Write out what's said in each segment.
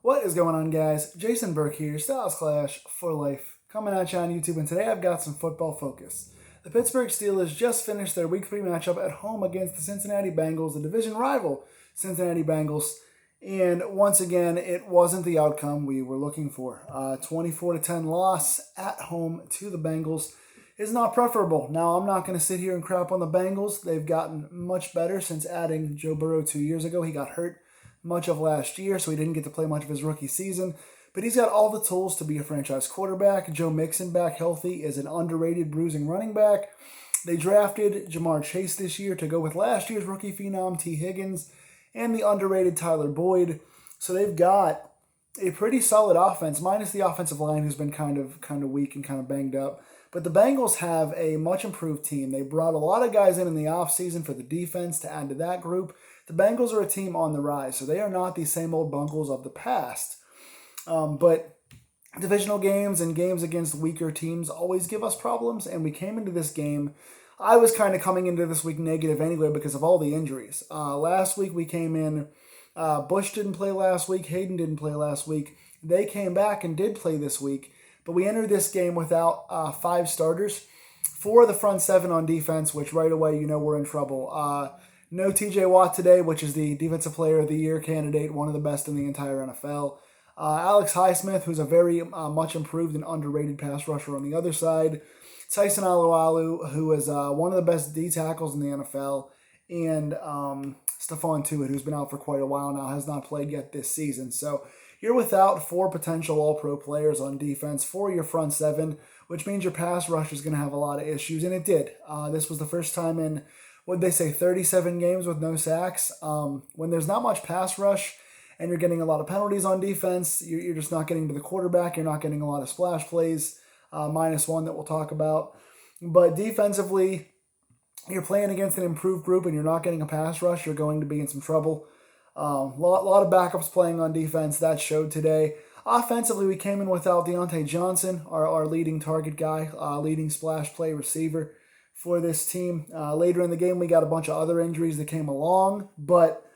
What is going on, guys? Jason Burke here, Styles Clash for Life, coming at you on YouTube, and today I've got some football focus. The Pittsburgh Steelers just finished their Week 3 matchup at home against the Cincinnati Bengals, the division rival Cincinnati Bengals, and once again, it wasn't the outcome we were looking for. 24-10 loss at home to the Bengals is not preferable. Now, I'm not going to sit here and crap on the Bengals. They've gotten much better since adding Joe Burrow 2 years ago. He got hurt much of last year, so he didn't get to play much of his rookie season. But he's got all the tools to be a franchise quarterback. Joe Mixon back healthy is an underrated bruising running back. They drafted Jamar Chase this year to go with last year's rookie phenom T. Higgins and the underrated Tyler Boyd. So they've got a pretty solid offense, minus the offensive line who's been kind of weak and kind of banged up. But the Bengals have a much improved team. They brought a lot of guys in the offseason for the defense to add to that group. The Bengals are a team on the rise, so they are not the same old Bungles of the past. But divisional games and games against weaker teams always give us problems, and we came into this game. I was kind of coming into this week negative anyway because of all the injuries. Last week we came in, Bush didn't play last week, Hayden didn't play last week. They came back and did play this week, but we entered this game without 5 starters. 4 of the front 7 on defense, which right away you know we're in trouble. No TJ Watt today, which is the Defensive Player of the Year candidate, one of the best in the entire NFL. Alex Highsmith, who's a very much improved and underrated pass rusher on the other side. Tyson Alualu, who is one of the best D tackles in the NFL. And Stephon Tuitt, who's been out for quite a while now, has not played yet this season. So you're without 4 potential All-Pro players on defense for your front 7, which means your pass rush is going to have a lot of issues. And it did. This was the first time in, what'd they say, 37 games with no sacks. When there's not much pass rush and you're getting a lot of penalties on defense, you're just not getting to the quarterback. You're not getting a lot of splash plays, -1 that we'll talk about. But defensively, you're playing against an improved group and you're not getting a pass rush, you're going to be in some trouble. Lot of backups playing on defense. That showed today. Offensively, we came in without Deontay Johnson, our leading target guy, leading splash play receiver for this team. Later in the game, we got a bunch of other injuries that came along, but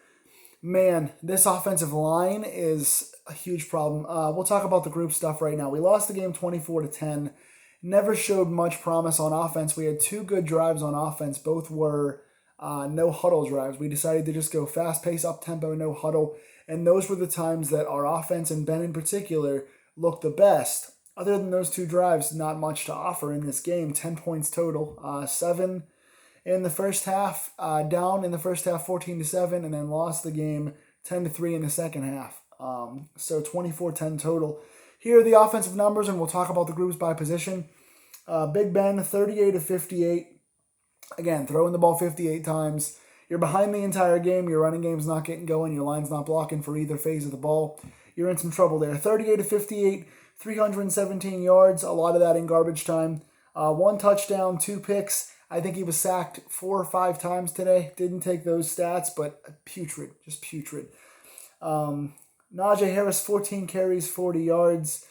man, this offensive line is a huge problem. We'll talk about the group stuff right now. We lost the game 24-10. Never showed much promise on offense. We had 2 good drives on offense. Both were no huddle drives. We decided to just go fast pace, up tempo, no huddle. And those were the times that our offense, and Ben in particular, looked the best. Other than those 2 drives, not much to offer in this game. 10 points total. 7 in the first half, down in the first half 14-7, and then lost the game 10-3 in the second half. So 24-10 total. Here are the offensive numbers, and we'll talk about the groups by position. Big Ben, 38-58. Again, throwing the ball 58 times. You're behind the entire game. Your running game's not getting going. Your line's not blocking for either phase of the ball. You're in some trouble there. 38-58, 317 yards, a lot of that in garbage time. 1 touchdown, 2 picks. I think he was sacked 4 or 5 times today. Didn't take those stats, but putrid, just putrid. Najee Harris, 14 carries, 40 yards.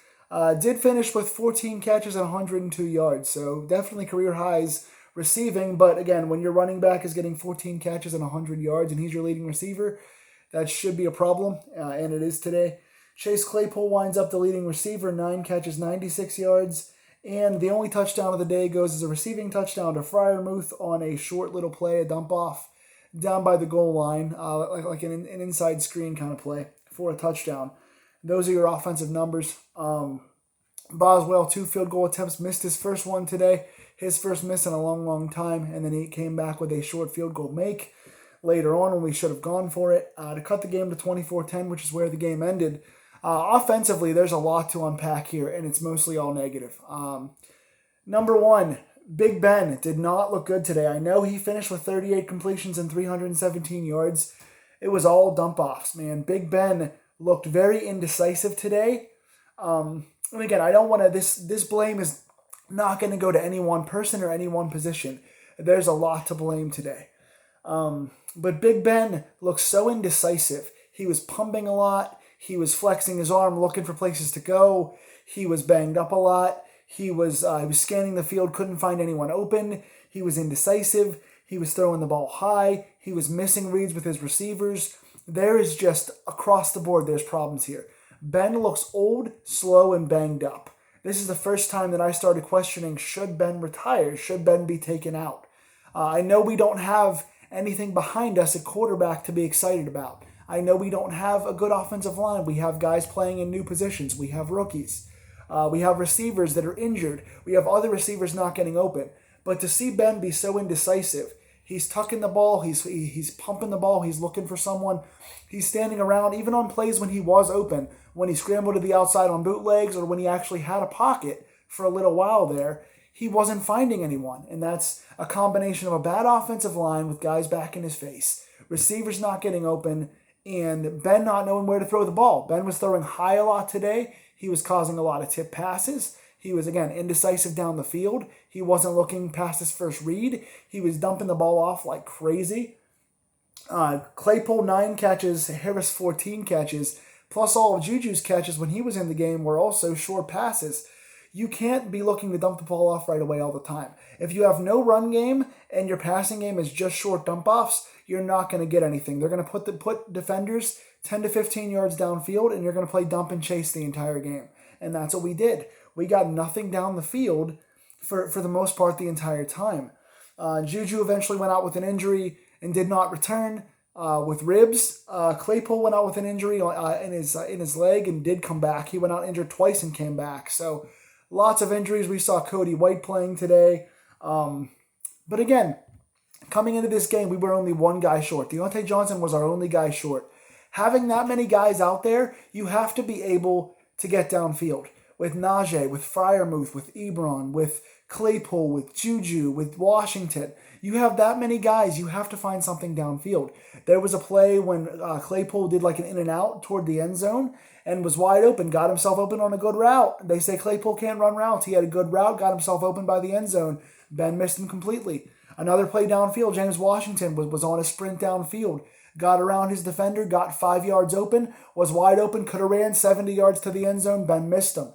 Did finish with 14 catches and 102 yards, so definitely career highs receiving. But again, when your running back is getting 14 catches and 100 yards and he's your leading receiver, that should be a problem, and it is today. Chase Claypool winds up the leading receiver, 9 catches, 96 yards. And the only touchdown of the day goes as a receiving touchdown to Freiermuth on a short little play, a dump off down by the goal line, like an inside screen kind of play for a touchdown. Those are your offensive numbers. Boswell, 2 field goal attempts, missed his first one today, his first miss in a long time, and then he came back with a short field goal make later on when we should have gone for it to cut the game to 24-10, which is where the game ended. Offensively, there's a lot to unpack here, and it's mostly all negative. Number 1, Big Ben did not look good today. I know he finished with 38 completions and 317 yards. It was all dump-offs, man. Big Ben looked very indecisive today. And again, I don't want to, this blame is not going to go to any one person or any one position. There's a lot to blame today. But Big Ben looked so indecisive. He was pumping a lot. He was flexing his arm, looking for places to go. He was banged up a lot. He was scanning the field, couldn't find anyone open. He was indecisive. He was throwing the ball high. He was missing reads with his receivers. There is just, across the board, there's problems here. Ben looks old, slow, and banged up. This is the first time that I started questioning, should Ben retire? Should Ben be taken out? I know we don't have anything behind us at quarterback to be excited about. I know we don't have a good offensive line. We have guys playing in new positions. We have rookies. We have receivers that are injured. We have other receivers not getting open. But to see Ben be so indecisive, he's tucking the ball, he's pumping the ball, he's looking for someone, he's standing around, even on plays when he was open, when he scrambled to the outside on bootlegs or when he actually had a pocket for a little while there, he wasn't finding anyone. And that's a combination of a bad offensive line with guys back in his face, receivers not getting open, and Ben not knowing where to throw the ball. Ben was throwing high a lot today. He was causing a lot of tip passes. He was, again, indecisive down the field. He wasn't looking past his first read. He was dumping the ball off like crazy. Claypool, 9 catches. Harris, 14 catches. Plus all of Juju's catches when he was in the game were also short passes. You can't be looking to dump the ball off right away all the time. If you have no run game and your passing game is just short dump-offs, you're not going to get anything. They're going to put defenders 10 to 15 yards downfield, and you're going to play dump and chase the entire game. And that's what we did. We got nothing down the field for the most part the entire time. Juju eventually went out with an injury and did not return with ribs. Claypool went out with an injury in his leg and did come back. He went out injured twice and came back. So lots of injuries. We saw Cody White playing today. But again, coming into this game, we were only one guy short. Deontay Johnson was our only guy short. Having that many guys out there, you have to be able to get downfield. With Najee, with Freiermuth, with Ebron, with Claypool, with Juju, with Washington. You have that many guys, you have to find something downfield. There was a play when Claypool did like an in and out toward the end zone and was wide open, got himself open on a good route. They say Claypool can't run routes. He had a good route, got himself open by the end zone. Ben missed him completely. Another play downfield, James Washington was on a sprint downfield. Got around his defender, got 5 yards open, was wide open, could have ran 70 yards to the end zone. Ben missed him.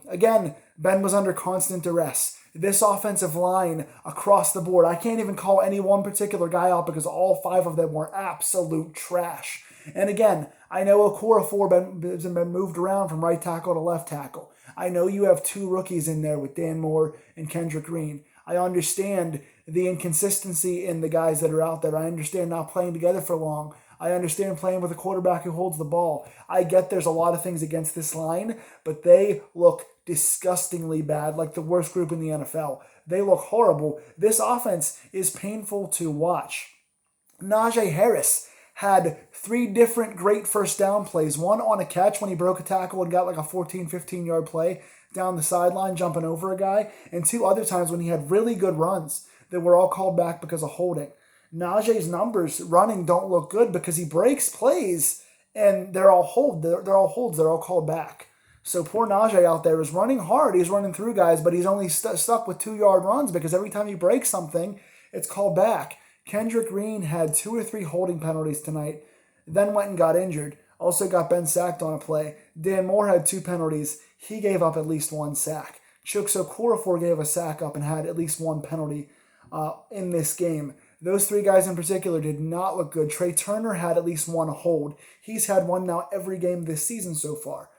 Again, Ben was under constant duress. This offensive line across the board, I can't even call any one particular guy out because all 5 of them were absolute trash. And again, I know Okorafor has been moved around from right tackle to left tackle. I know you have 2 rookies in there with Dan Moore and Kendrick Green. I understand the inconsistency in the guys that are out there. I understand not playing together for long. I understand playing with a quarterback who holds the ball. I get there's a lot of things against this line, but they look disgustingly bad, like the worst group in the NFL. They look horrible. This offense is painful to watch. Najee Harris had 3 different great first down plays. One on a catch when he broke a tackle and got like a 14, 15-yard play down the sideline, jumping over a guy, and 2 other times when he had really good runs that were all called back because of holding. Najee's numbers running don't look good because he breaks plays and they're all holds. They're all called back. So poor Najee out there is running hard. He's running through guys, but he's only stuck with 2-yard runs because every time he breaks something, it's called back. Kendrick Green had 2 or 3 holding penalties tonight, then went and got injured. Also got Ben sacked on a play. Dan Moore had 2 penalties. He gave up at least 1 sack. Chuks Okorafor gave a sack up and had at least 1 penalty in this game. Those 3 guys in particular did not look good. Trey Turner had at least 1 hold. He's had 1 now every game this season so far.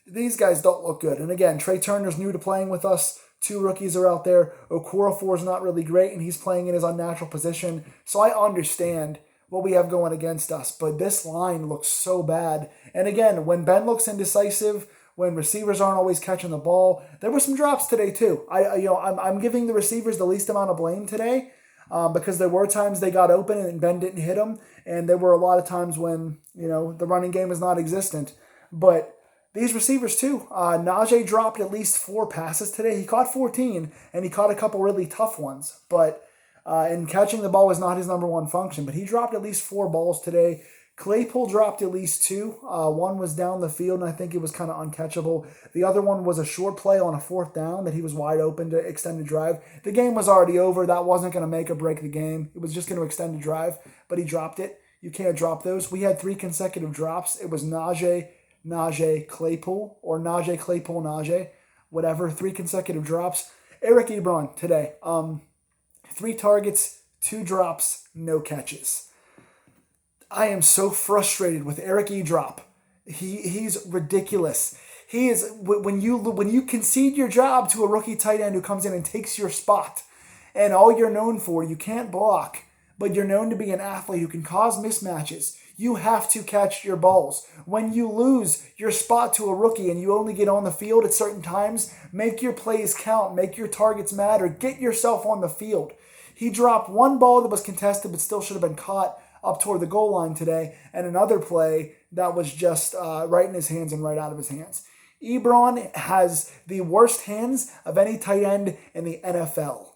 These guys don't look good. And again, Trey Turner's new to playing with us. 2 rookies are out there. Okorafor's not really great, and he's playing in his unnatural position. So I understand what we have going against us. But this line looks so bad. And again, when Ben looks indecisive, when receivers aren't always catching the ball, there were some drops today too. I'm giving the receivers the least amount of blame today. Because there were times they got open and Ben didn't hit them, and there were a lot of times when the running game is not existent. But these receivers too, Najee dropped at least 4 passes today. He caught 14, and he caught a couple really tough ones. But and catching the ball was not his number 1 function. But he dropped at least 4 balls today. Claypool dropped at least 2. One was down the field, and I think it was kind of uncatchable. The other one was a short play on a 4th down that he was wide open to extend the drive. The game was already over. That wasn't going to make or break the game. It was just going to extend the drive, but he dropped it. You can't drop those. We had 3 consecutive drops. It was Najee, Claypool, or Najee, Claypool, Najee, whatever. 3 consecutive drops. Eric Ebron today. 3 targets, 2 drops, no catches. I am so frustrated with Eric Edrop. He's ridiculous. He is when you concede your job to a rookie tight end who comes in and takes your spot, and all you're known for, you can't block, but you're known to be an athlete who can cause mismatches. You have to catch your balls. When you lose your spot to a rookie and you only get on the field at certain times, make your plays count, make your targets matter, get yourself on the field. He dropped one ball that was contested but still should have been caught up toward the goal line today, and another play that was just right in his hands and right out of his hands. Ebron has the worst hands of any tight end in the NFL.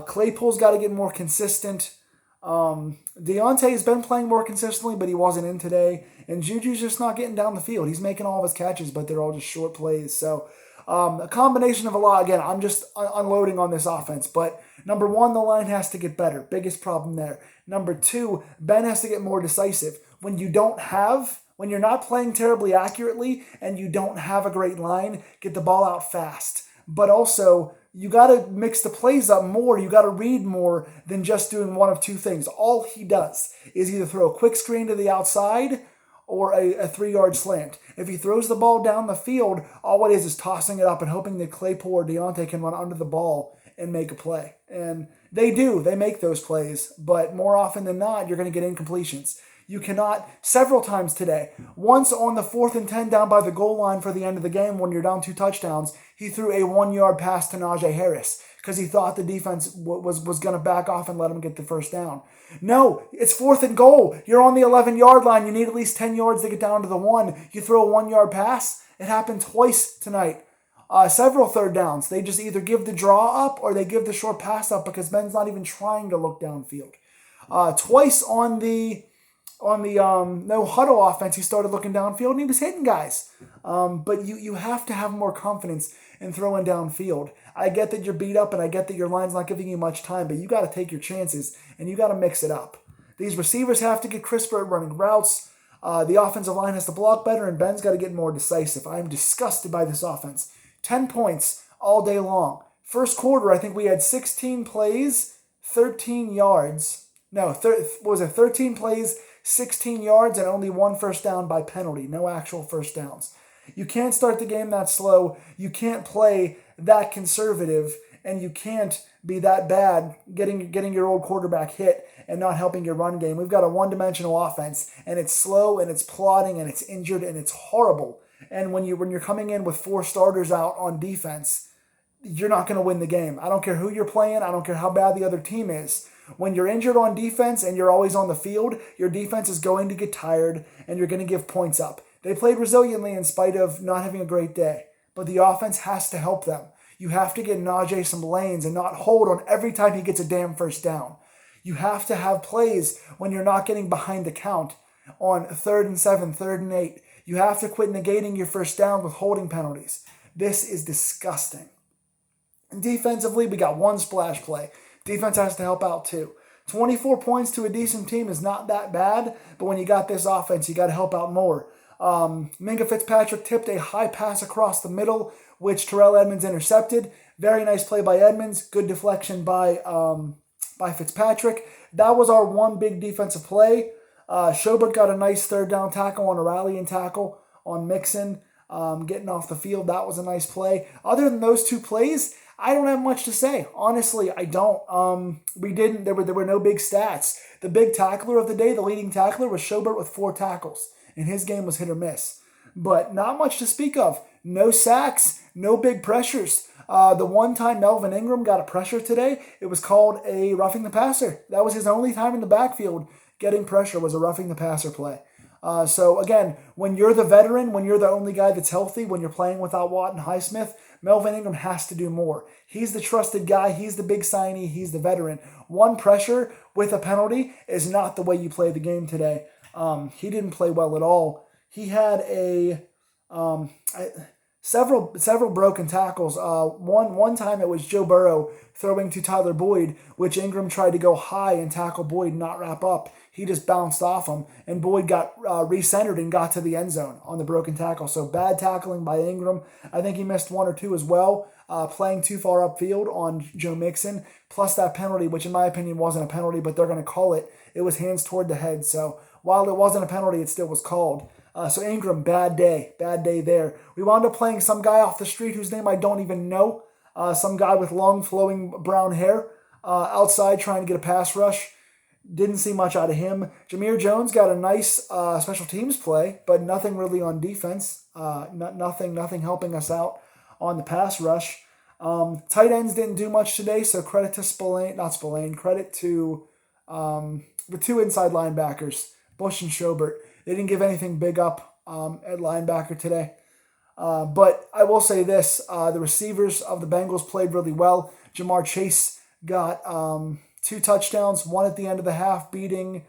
Claypool's got to get more consistent. Deontay's been playing more consistently, but he wasn't in today. And Juju's just not getting down the field. He's making all of his catches, but they're all just short plays. So a combination of a lot. Again, I'm just unloading on this offense. But number one, the line has to get better. Biggest problem there. Number two, Ben has to get more decisive. When you're not playing terribly accurately and you don't have a great line, get the ball out fast. But also, you got to mix the plays up more. You got to read more than just doing one of two things. All he does is either throw a quick screen to the outside or a 3-yard slant. If he throws the ball down the field, all it is tossing it up and hoping that Claypool or Deontay can run under the ball and make a play. And they do. They make those plays. But more often than not, you're going to get incompletions. You cannot, several times today, once on the 4th and 10 down by the goal line for the end of the game when you're down 2 touchdowns, he threw a 1-yard pass to Najee Harris because he thought the defense was going to back off and let him get the first down. No, it's 4th and goal. You're on the 11-yard line. You need at least 10 yards to get down to the 1. You throw a 1-yard pass. It happened twice tonight. Several third downs. They just either give the draw up or they give the short pass up because Ben's not even trying to look downfield. Twice on the no huddle offense, he started looking downfield and he was hitting guys. But you have to have more confidence in throwing downfield. I get that you're beat up and I get that your line's not giving you much time, but you got to take your chances and you got to mix it up. These receivers have to get crisper at running routes. The offensive line has to block better and Ben's got to get more decisive. I'm disgusted by this offense. 10 points all day long. First quarter, I think we had 16 plays, 13 yards. No, 13 plays, 16 yards, and only 1 first down by penalty. No actual first downs. You can't start the game that slow. You can't play that conservative, and you can't be that bad getting your old quarterback hit and not helping your run game. We've got a one-dimensional offense, and it's slow, and it's plodding, and it's injured, and it's horrible. And when you're coming in with 4 starters out on defense, you're not going to win the game. I don't care who you're playing. I don't care how bad the other team is. When you're injured on defense and you're always on the field, your defense is going to get tired and you're going to give points up. They played resiliently in spite of not having a great day, but the offense has to help them. You have to get Najee some lanes and not hold on every time he gets a damn first down. You have to have plays when you're not getting behind the count on 3rd and 7, 3rd and 8. You have to quit negating your first down with holding penalties. This is disgusting. And defensively, we got 1 splash play. Defense has to help out too. 24 points to a decent team is not that bad, but when you got this offense, you got to help out more. Minka Fitzpatrick tipped a high pass across the middle, which Terrell Edmonds intercepted. Very nice play by Edmonds. Good deflection by Fitzpatrick. That was our one big defensive play. Schobert got a nice 3rd down tackle on a rallying tackle on Mixon, getting off the field. That was a nice play. Other than those 2 plays, I don't have much to say. Honestly, I don't. There were no big stats. The big tackler of the day, the leading tackler, was Schobert with 4 tackles, and his game was hit or miss. But not much to speak of. No sacks, no big pressures. The one time Melvin Ingram got a pressure today, it was called a roughing the passer. That was his only time in the backfield getting pressure, was a roughing the passer play. So again, when you're the veteran, when you're the only guy that's healthy, when you're playing without Watt and Highsmith, Melvin Ingram has to do more. He's the trusted guy. He's the big signee. He's the veteran. 1 pressure with a penalty is not the way you play the game today. He didn't play well at all. He had several broken tackles. One time it was Joe Burrow throwing to Tyler Boyd, which Ingram tried to go high and tackle Boyd, not wrap up. He just bounced off him, and Boyd got re-centered and got to the end zone on the broken tackle. So bad tackling by Ingram. I think he missed 1 or 2 as well, playing too far upfield on Joe Mixon, plus that penalty, which in my opinion wasn't a penalty, but they're going to call it. It was hands toward the head. So while it wasn't a penalty, it still was called. So Ingram, bad day there. We wound up playing some guy off the street whose name I don't even know. Some guy with long flowing brown hair outside trying to get a pass rush. Didn't see much out of him. Jameer Jones got a nice special teams play, but nothing really on defense. Nothing helping us out on the pass rush. Tight ends didn't do much today, so credit to credit to the two inside linebackers, Bush and Schobert. They didn't give anything big up at linebacker today. But I will say this, the receivers of the Bengals played really well. Jamar Chase got 2 touchdowns, one at the end of the half, beating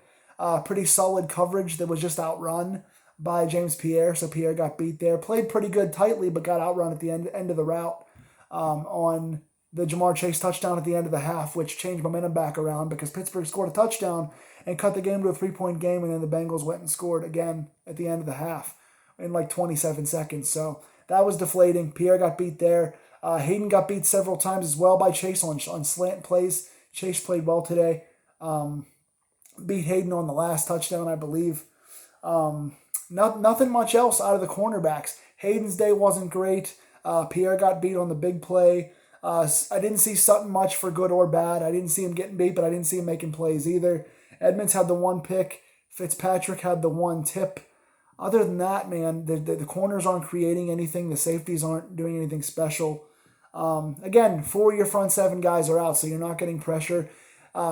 pretty solid coverage that was just outrun by James Pierre. So Pierre got beat there. Played pretty good tightly, but got outrun at the end of the route on the Jamar Chase touchdown at the end of the half, which changed momentum back around because Pittsburgh scored a touchdown and cut the game to a 3-point game, and then the Bengals went and scored again at the end of the half in like 27 seconds. So that was deflating. Pierre got beat there. Hayden got beat several times as well by Chase on slant plays. Chase played well today. Beat Hayden on the last touchdown, I believe. Nothing much else out of the cornerbacks. Hayden's day wasn't great. Pierre got beat on the big play. I didn't see Sutton much for good or bad. I didn't see him getting beat, but I didn't see him making plays either. Edmonds had the 1 pick. Fitzpatrick had the 1 tip. Other than that, man, the corners aren't creating anything. The safeties aren't doing anything special. Again, 4 of your front 7 guys are out, so you're not getting pressure.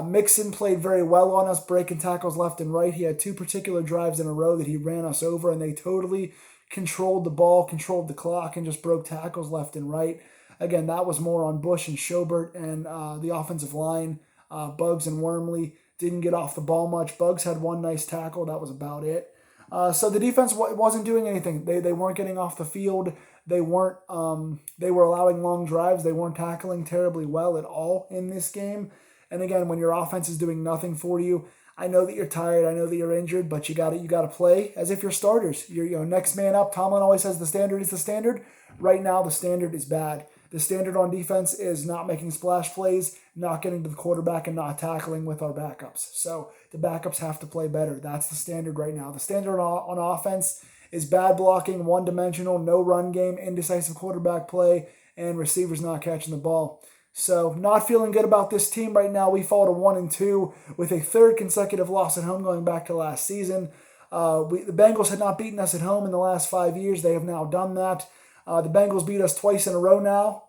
Mixon played very well on us, breaking tackles left and right. He had 2 particular drives in a row that he ran us over, and they totally controlled the ball, controlled the clock, and just broke tackles left and right. Again, that was more on Bush and Schobert and the offensive line. Buggs and Wormley didn't get off the ball much. Buggs had 1 nice tackle. That was about it. So the defense wasn't doing anything. They weren't getting off the field. They weren't. They were allowing long drives. They weren't tackling terribly well at all in this game. And again, when your offense is doing nothing for you, I know that you're tired. I know that you're injured, but you got to play as if you're starters. You're next man up. Tomlin always says the standard is the standard. Right now, the standard is bad. The standard on defense is not making splash plays, not getting to the quarterback, and not tackling with our backups. So the backups have to play better. That's the standard right now. The standard on offense is bad blocking, one-dimensional, no run game, indecisive quarterback play, and receivers not catching the ball. So not feeling good about this team right now. We fall to 1-2 with a 3rd consecutive loss at home going back to last season. The Bengals had not beaten us at home in the last 5 years. They have now done that. The Bengals beat us twice in a row now.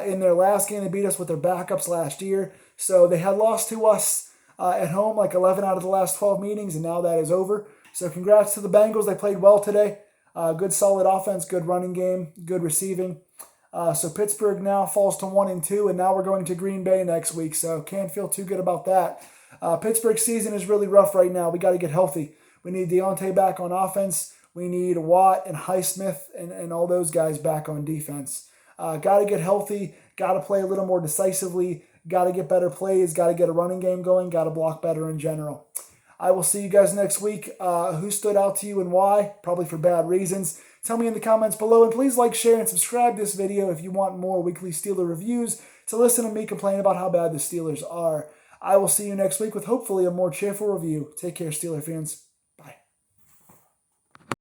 In their last game, they beat us with their backups last year. So they had lost to us at home like 11 out of the last 12 meetings, and now that is over. So congrats to the Bengals. They played well today. Good solid offense, good running game, good receiving. So Pittsburgh now falls to 1-2, and now we're going to Green Bay next week. So can't feel too good about that. Pittsburgh's season is really rough right now. We got to get healthy. We need Deontay back on offense. We need Watt and Highsmith and all those guys back on defense. Got to get healthy. Got to play a little more decisively. Got to get better plays. Got to get a running game going. Got to block better in general. I will see you guys next week. Who stood out to you and why? Probably for bad reasons. Tell me in the comments below. And please like, share, and subscribe this video if you want more weekly Steeler reviews to listen to me complain about how bad the Steelers are. I will see you next week with hopefully a more cheerful review. Take care, Steeler fans.